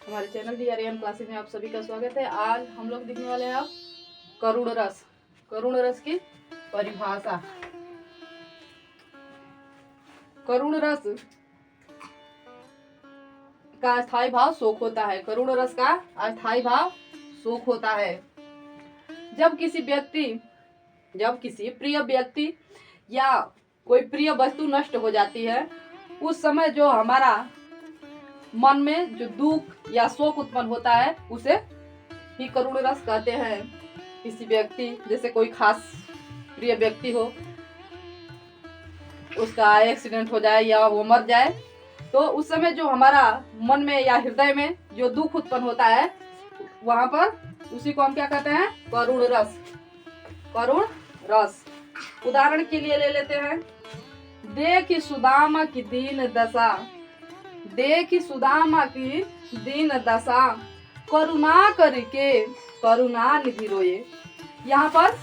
हमारे channel DRAM classes में आप सभी का स्वागत है। आज हम लोग देखने वाले हैं आप करुण रस। करुण रस की परिभाषा। करुण रस का अस्थायी भाव शोक होता है। करुण रस का अस्थायी भाव शोक होता है। जब किसी प्रिय व्यक्ति या कोई प्रिय वस्तु नष्ट हो जाती है, उस समय जो हमारा मन में जो दुख या शोक उत्पन्न होता है उसे ही करुण रस कहते हैं। किसी व्यक्ति, जैसे कोई खास प्रिय व्यक्ति हो, उसका एक्सीडेंट हो जाए या वो मर जाए, तो उस समय जो हमारा मन में या हृदय में जो दुख उत्पन्न होता है, वहां पर उसी को हम क्या कहते हैं? करुण रस। करुण रस। उदाहरण के लिए ले लेते हैं। देख सुदामा की दीन दशा, देख सुदामा की दीन दशा, करुणा करके करुणा निधि रोए। यहाँ पर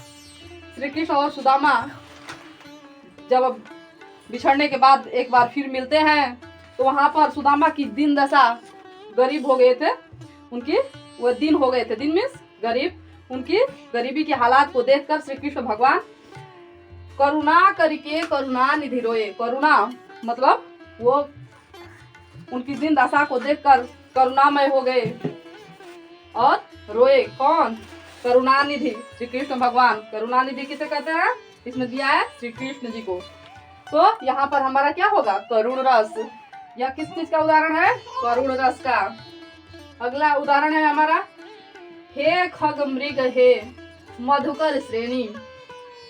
श्री कृष्ण और सुदामा जब बिछड़ने के बाद एक बार फिर मिलते हैं, तो वहां पर सुदामा की दीन दशा, गरीब हो गए थे, उनकी वो दिन हो गए थे, दिन मीन्स गरीब, उनकी गरीबी के हालात को देखकर श्री कृष्ण भगवान करुणा करके करुणा निधि रोए। करुणा मतलब वो उनकी दीन दशा को देखकर करुणामय हो गए और रोए। कौन? करुणानिधि, श्री कृष्ण भगवान। करुणानिधि किसे कहते हैं? इसमें दिया है श्री कृष्ण जी को। तो यहाँ पर हमारा क्या होगा? करुण रस। यह किस चीज का उदाहरण है? करुण रस का। अगला उदाहरण है हमारा, हे खग मृग हे मधुकर श्रेणी,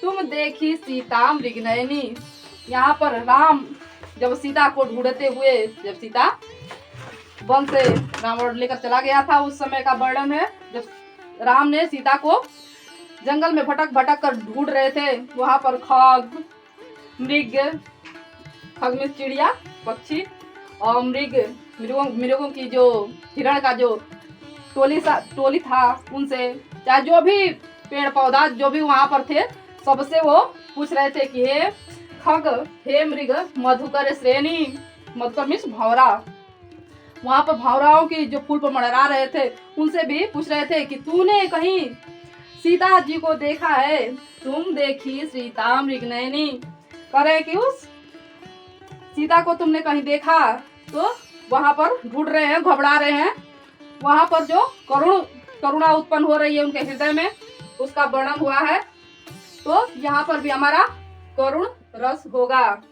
तुम देखी सीता मृगनयनी। यहाँ पर राम जब सीता को ढूंढते हुए, जब सीता वन से रावण लेकर चला गया था, उस समय का वर्णन है। जब राम ने सीता को जंगल में भटक भटक कर ढूंढ रहे थे, वहां पर खग मृग, खग में चिड़िया पक्षी, और मृगों की जो हिरण का जो टोली था, उनसे चाहे जो भी पेड़ पौधा जो भी वहां पर थे, सबसे वो पूछ रहे थे कि हे खग, हे मृग, मधुकर श्रेणी। मधुकर मीन्स भौरा। वहां पर भौराओं की जो फूल पर मंडरा रहे थे, उनसे भी पूछ रहे थे कि तूने कहीं सीता जी को देखा है? तुम देखी सीता मृगनयनी। कह रहे कि उस सीता को तुमने कहीं देखा? तो वहां पर ढूंढ रहे हैं, घबरा रहे हैं। वहां पर जो करुणा उत्पन्न हो रही है उनके हृदय में, उसका वर्णन हुआ है। तो यहाँ पर भी हमारा करुण रस होगा।